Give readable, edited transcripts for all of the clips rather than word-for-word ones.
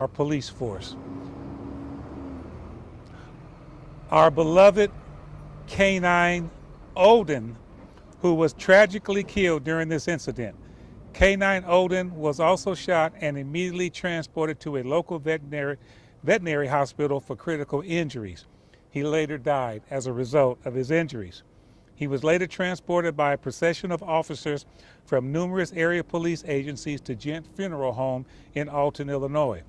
our police force. Our beloved canine Odin, who was tragically killed during this incident. Canine Odin was also shot and immediately transported to a local veterinary hospital for critical injuries. He later died as a result of his injuries. He was later transported by a procession of officers from numerous area police agencies to Gent Funeral Home in Alton, Illinois.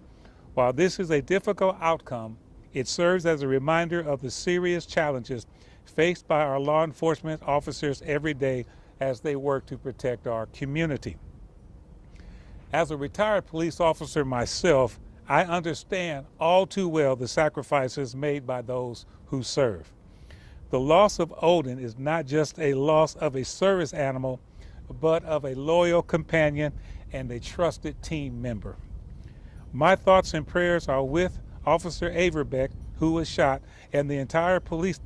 While this is a difficult outcome, it serves as a reminder of the serious challenges faced by our law enforcement officers every day as they work to protect our community. As a retired police officer myself, I understand all too well the sacrifices made by those who serve. The loss of Odin is not just a loss of a service animal, but of a loyal companion and a trusted team member. My thoughts and prayers are with Officer Averbeck, who was shot, and the entire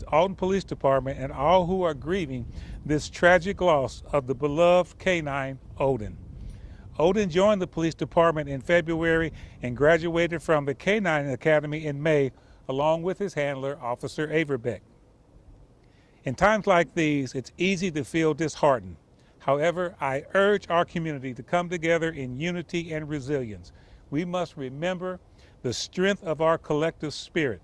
Alton Police Department, and all who are grieving this tragic loss of the beloved canine Odin. Odin joined the police department in February and graduated from the Canine Academy in May, along with his handler, Officer Averbeck. In times like these, it's easy to feel disheartened. However, I urge our community to come together in unity and resilience. We must remember the strength of our collective spirit.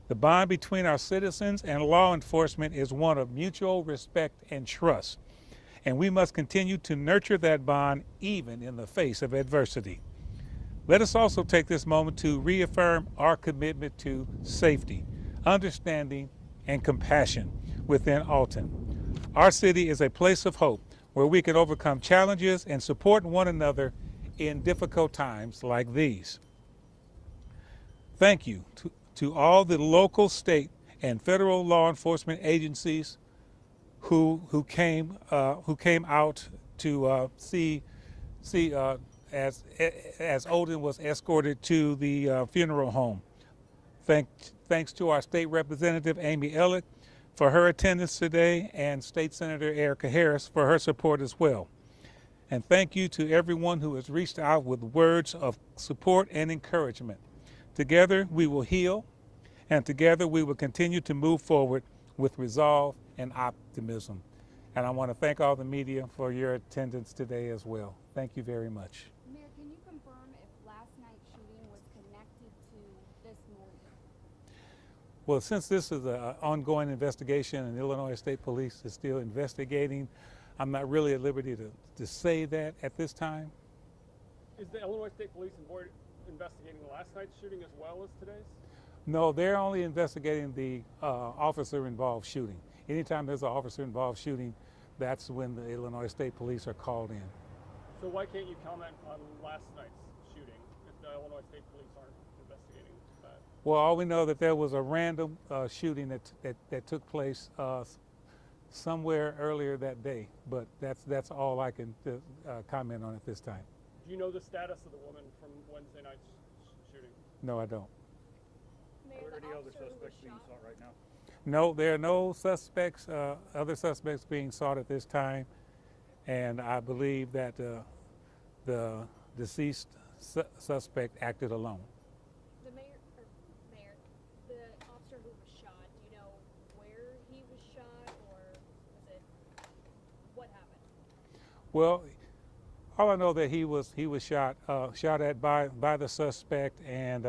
The bond between our citizens and law enforcement is one of mutual respect and trust, and we must continue to nurture that bond even in the face of adversity. Let us also take this moment to reaffirm our commitment to safety, understanding, and compassion within Alton. Our city is a place of hope where we can overcome challenges and support one another in difficult times like these. Thank you to all the local, state, and federal law enforcement agencies who came out to see as Odin was escorted to the funeral home. Thanks to our state representative Amy Elliott for her attendance today, and State Senator Erica Harris for her support as well. And thank you to everyone who has reached out with words of support and encouragement. Together we will heal, and together we will continue to move forward with resolve and optimism. And I want to thank all the media for your attendance today as well. Thank you very much. Mayor, can you confirm if last night's shooting was connected to this morning? Well, since this is an ongoing investigation and Illinois State Police is still investigating, I'm not really at liberty to say that at this time. Is the Illinois State Police investigating last night's shooting as well as today's? No, they're only investigating the officer-involved shooting. Anytime there's an officer-involved shooting, that's when the Illinois State Police are called in. So why can't you comment on last night's shooting if the Illinois State Police aren't investigating that? Well, all we know that there was a random shooting that took place somewhere earlier that day, but that's all I can comment on at this time. Do you know the status of the woman from Wednesday night's shooting? No, I don't. Mayor, Are there the any other officer who was suspects being shot- sought right now? No, there are no suspects, other suspects being sought at this time, and I believe that the deceased suspect acted alone. The mayor, the officer who was shot, do you know where he was shot, or was it, what happened? Well, all I know that he was shot at by the suspect, and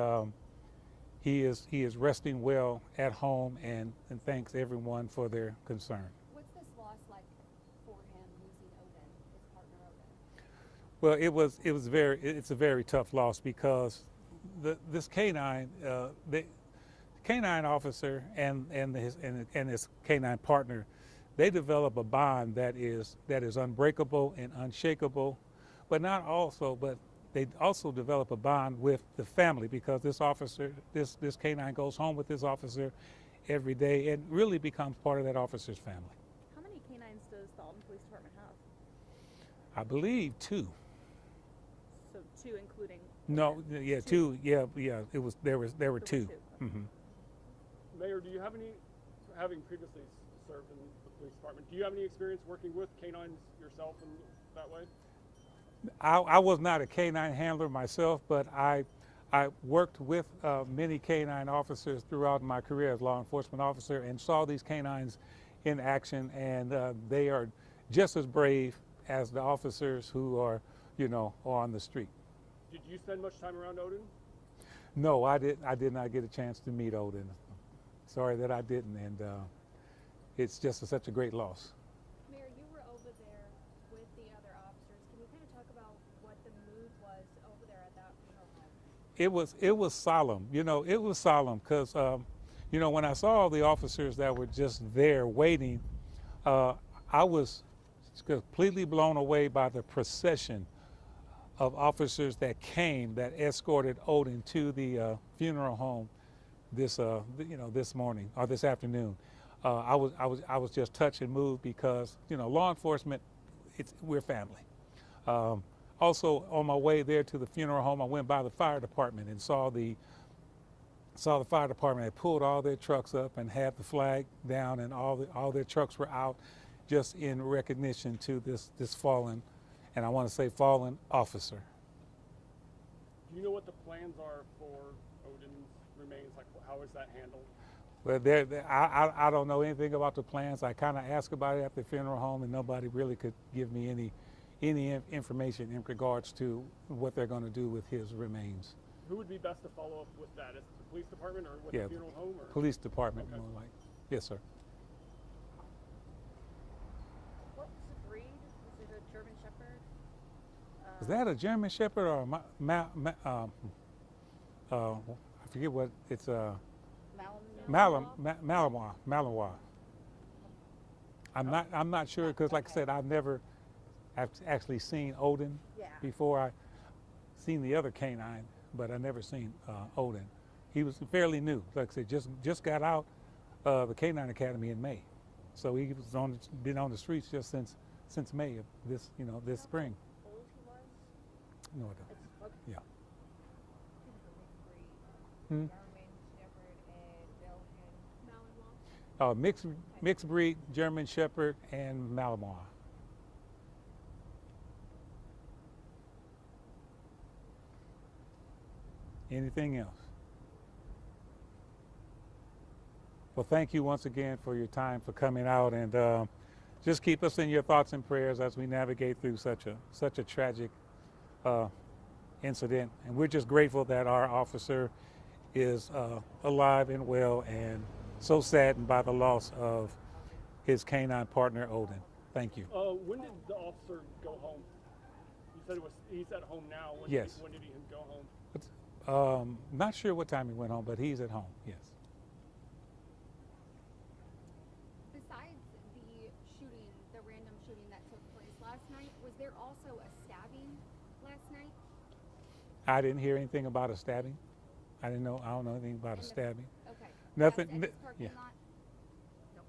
he is resting well at home, and thanks everyone for their concern. What's this loss like for him losing Odin, his partner Odin? Well, it's a very tough loss because this canine, the canine officer and his canine partner, they develop a bond that is unbreakable and unshakable, but they also develop a bond with the family, because this canine goes home with this officer every day and really becomes part of that officer's family. How many canines does the Alton Police Department have? I believe 2. So 2 including? No, yeah, 2. Yeah. There were 2. Mm-hmm. Mayor, do you have any, having previously served in the police department, do you have any experience working with canines yourself in that way? I was not a canine handler myself, but I I worked with many canine officers throughout my career as law enforcement officer and saw these canines in action, and they are just as brave as the officers who are, on the street. Did you spend much time around Odin? No, I did not get a chance to meet Odin. Sorry that I didn't, and it's just such a great loss. Mayor, you were over there with the other officers. Can you kind of talk about what the mood was over there at that funeral home? It was solemn. It was solemn because when I saw all the officers that were just there waiting, I was completely blown away by the procession of officers that came that escorted Odin to the funeral home this morning or this afternoon. I was just touched and moved because law enforcement, we're family. Also, on my way there to the funeral home, I went by the fire department and saw the fire department had pulled all their trucks up and had the flag down, and all their trucks were out, just in recognition to this fallen, and I want to say fallen officer. Do you know what the plans are for Odin's remains? Like, how is that handled? Well, I don't know anything about the plans. I kind of asked about it at the funeral home, and nobody really could give me any information in regards to what they're going to do with his remains. Who would be best to follow up with that? Is it the police department or with the funeral home? Or? Police department, Okay. more like. Yes, sir. What was the breed? Was it a German Shepherd? Is that a German Shepherd or I forget what it's Malinois. I'm not sure because, like I said, I've never actually seen Odin before. I seen the other canine, but I never seen Odin. He was fairly new. Like I said, just got out of the Canine Academy in May, so he was been on the streets just since May of this this spring. Old he was? No, I don't. Okay. Yeah. German Shepherd and Belgian. Malinois. Mixed breed German Shepherd and Malinois. Anything else? Well, thank you once again for your time, for coming out, and just keep us in your thoughts and prayers as we navigate through such a tragic incident. And we're just grateful that our officer is alive and well, and so saddened by the loss of his canine partner, Odin. Thank you. When did the officer go home? You said he's at home now. Yes. When did he go home? Not sure what time he went home, but he's at home, yes. Besides the random shooting that took place last night, was there also a stabbing last night? I didn't hear anything about a stabbing. I don't know anything about a stabbing. Okay. Nothing. That's at his parking Yeah. lot? No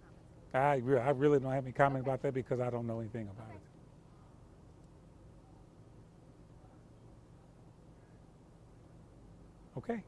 comments. I really don't have any comment Okay. about that because I don't know anything about Okay. it. Okay.